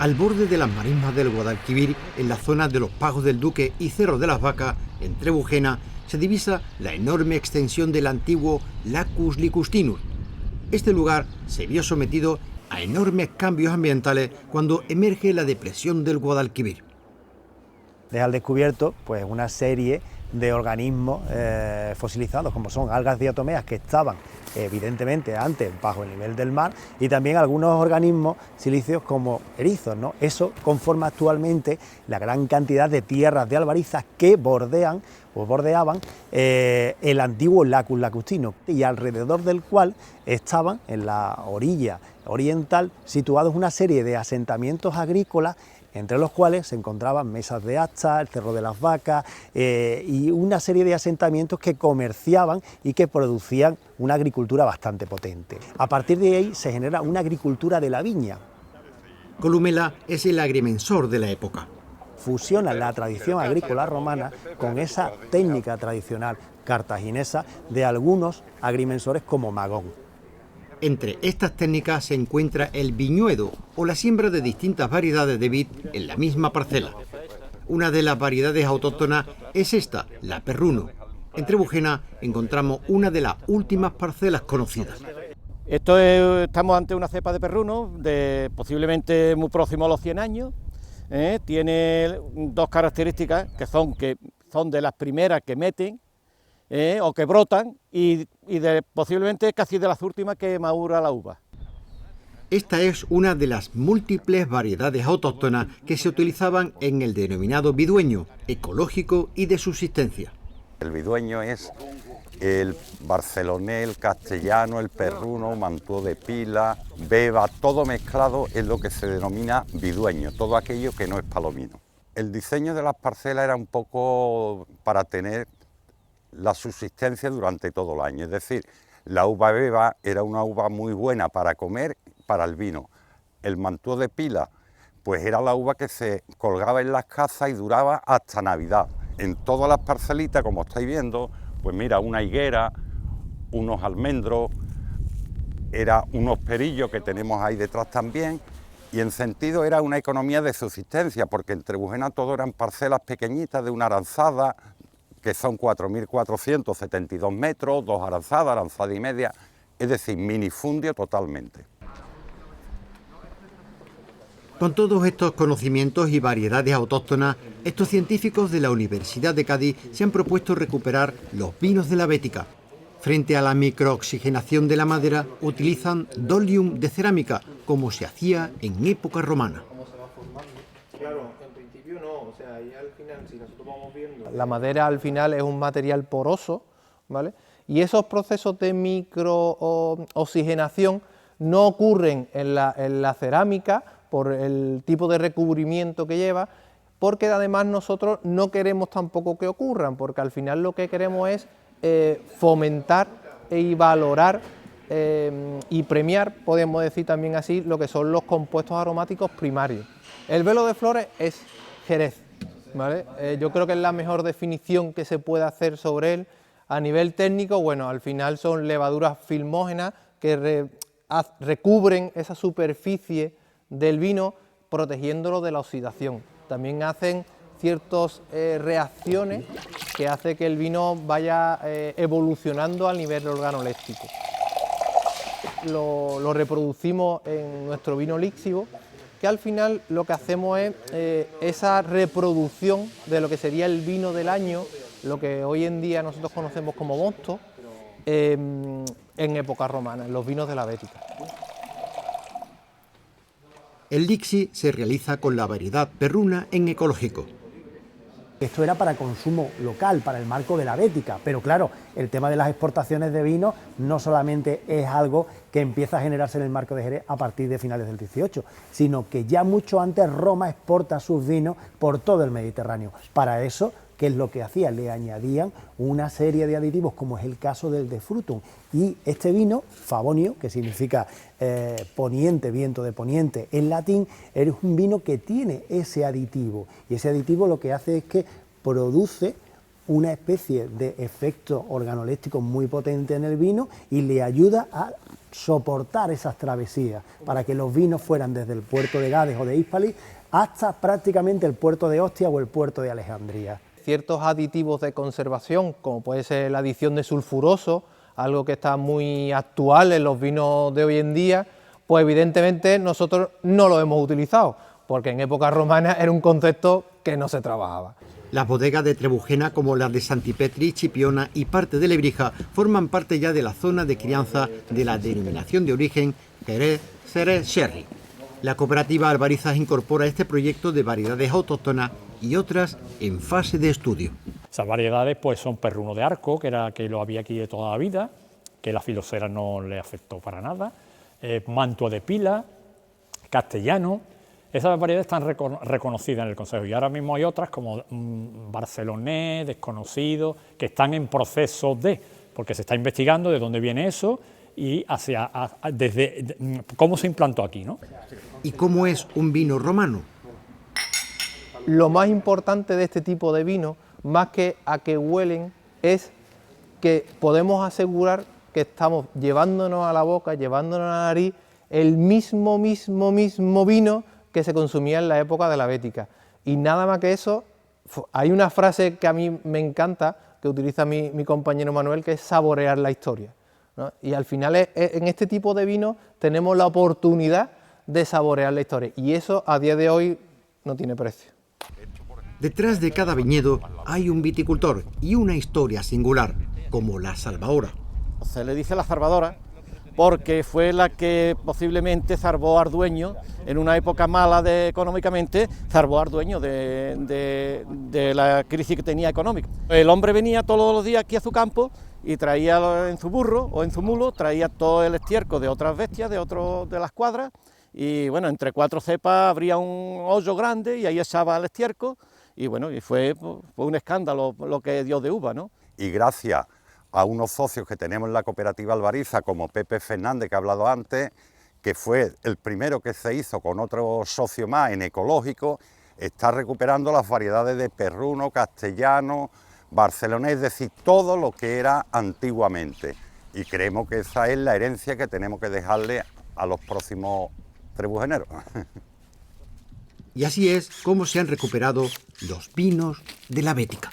Al borde de las marismas del Guadalquivir, en la zona de los Pagos del Duque y Cerro de las Vacas, en Trebujena, se divisa la enorme extensión del antiguo Lacus Licustinus. Este lugar se vio sometido a enormes cambios ambientales cuando emerge la depresión del Guadalquivir. Deja al descubierto pues una serie de organismos fosilizados, como son algas diatomeas que estaban evidentemente antes bajo el nivel del mar, y también algunos organismos silíceos como erizos, ¿no? Eso conforma actualmente la gran cantidad de tierras de albarizas que bordeaban el antiguo Lacus Lacustinus, y alrededor del cual estaban en la orilla oriental situados una serie de asentamientos agrícolas, entre los cuales se encontraban mesas de asta, el Cerro de las Vacas y una serie de asentamientos que comerciaban y que producían una agricultura bastante potente. A partir de ahí se genera una agricultura de la viña. Columela es el agrimensor de la época. Fusiona la tradición agrícola romana con esa técnica tradicional cartaginesa de algunos agrimensores como Magón. Entre estas técnicas se encuentra el viñuedo o la siembra de distintas variedades de vid en la misma parcela. Una de las variedades autóctonas es esta, la Perruno. En Trebujena encontramos una de las últimas parcelas conocidas. Estamos ante una cepa de Perruno, posiblemente muy próximo a los 100 años. Tiene dos características que son de las primeras que meten, o que brotan, y posiblemente casi de las últimas que madura la uva. Esta es una de las múltiples variedades autóctonas que se utilizaban en el denominado vidueño, ecológico y de subsistencia. El vidueño es el barcelonés, el castellano, el perruno, mantuo de pila, beba, todo mezclado es lo que se denomina vidueño, todo aquello que no es palomino. El diseño de las parcelas era un poco para tener la subsistencia durante todo el año, es decir, la uva beba era una uva muy buena para comer, para el vino. El mantuo de pila, pues era la uva que se colgaba en las casas y duraba hasta Navidad. En todas las parcelitas, como estáis viendo, pues mira, una higuera, unos almendros, unos perillos que tenemos ahí detrás también, y en sentido era una economía de subsistencia, porque en Trebujena todo eran parcelas pequeñitas de una aranzada, que son 4.472 metros, 2 aranzadas, aranzada y media, es decir, minifundio totalmente. Con todos estos conocimientos y variedades autóctonas, estos científicos de la Universidad de Cádiz se han propuesto recuperar los vinos de la Bética. Frente a la microoxigenación de la madera, utilizan dolium de cerámica, como se hacía en época romana. La madera al final es un material poroso, ¿vale? Y esos procesos de microoxigenación no ocurren en la cerámica por el tipo de recubrimiento que lleva, porque además nosotros no queremos tampoco que ocurran, porque al final lo que queremos es fomentar y valorar y premiar, podemos decir también así, lo que son los compuestos aromáticos primarios. El velo de flores es Jerez, ¿vale? Yo creo que es la mejor definición que se puede hacer sobre él. A nivel técnico, bueno, al final son levaduras filmógenas que recubren esa superficie del vino, protegiéndolo de la oxidación. También hacen ciertas reacciones que hace que el vino vaya evolucionando al nivel organoléptico. Lo reproducimos en nuestro vino líxivo, que al final lo que hacemos es esa reproducción de lo que sería el vino del año, lo que hoy en día nosotros conocemos como mosto, en época romana, en los vinos de la Bética. El lixi se realiza con la variedad perruna en ecológico. Esto era para consumo local, para el marco de la Bética, pero claro, el tema de las exportaciones de vino no solamente es algo que empieza a generarse en el marco de Jerez a partir de finales del 18, sino que ya mucho antes Roma exporta sus vinos por todo el Mediterráneo. Para eso, ¿qué es lo que hacía? Le añadían una serie de aditivos, como es el caso del de frutum, y este vino, Favonio, que significa poniente, viento de poniente en latín, es un vino que tiene ese aditivo, y ese aditivo lo que hace es que produce una especie de efecto organoléptico muy potente en el vino y le ayuda a soportar esas travesías, para que los vinos fueran desde el puerto de Gades o de Hispali hasta prácticamente el puerto de Ostia o el puerto de Alejandría. Ciertos aditivos de conservación, como puede ser la adición de sulfuroso, algo que está muy actual en los vinos de hoy en día, pues evidentemente nosotros no lo hemos utilizado, porque en época romana era un concepto que no se trabajaba. Las bodegas de Trebujena, como las de Santipetri, Chipiona y parte de Lebrija, forman parte ya de la zona de crianza de la denominación de origen Jerez Sherry. La cooperativa Albarizas incorpora este proyecto de variedades autóctonas y otras en fase de estudio. Esas variedades pues son perruno de arco, que lo había aquí de toda la vida, que la filosera no le afectó para nada, mantua de pila, castellano. Esas variedades están reconocidas en el Consejo y ahora mismo hay otras como barcelonés, desconocido, que están en proceso porque se está investigando de dónde viene eso y desde cómo se implantó aquí, ¿no? ¿Y cómo es un vino romano? Lo más importante de este tipo de vino, más que a que huelen, es que podemos asegurar que estamos llevándonos a la boca, llevándonos a la nariz, el mismo vino que se consumía en la época de la Bética. Y nada más que eso, hay una frase que a mí me encanta, que utiliza mi compañero Manuel, que es saborear la historia, ¿no? Y al final en este tipo de vino tenemos la oportunidad de saborear la historia, y eso a día de hoy no tiene precio. Detrás de cada viñedo hay un viticultor y una historia singular, como la salvadora. Se le dice la salvadora porque fue la que posiblemente salvó a Ardueño en una época mala económicamente, salvó a Ardueño de la crisis que tenía económica. El hombre venía todos los días aquí a su campo y traía en su burro o en su mulo, traía todo el estiércol de otras bestias, de las cuadras, y bueno, entre 4 cepas habría un hoyo grande y ahí echaba el estiércol, y bueno, y fue un escándalo lo que dio de uva, ¿no? Y gracias a unos socios que tenemos en la cooperativa Albariza, como Pepe Fernández, que ha hablado antes, que fue el primero que se hizo con otro socio más en ecológico, está recuperando las variedades de perruno, castellano, barcelonés, es decir, todo lo que era antiguamente. Y creemos que esa es la herencia que tenemos que dejarle a los próximos trebujeneros. Y así es como se han recuperado los vinos de la Bética.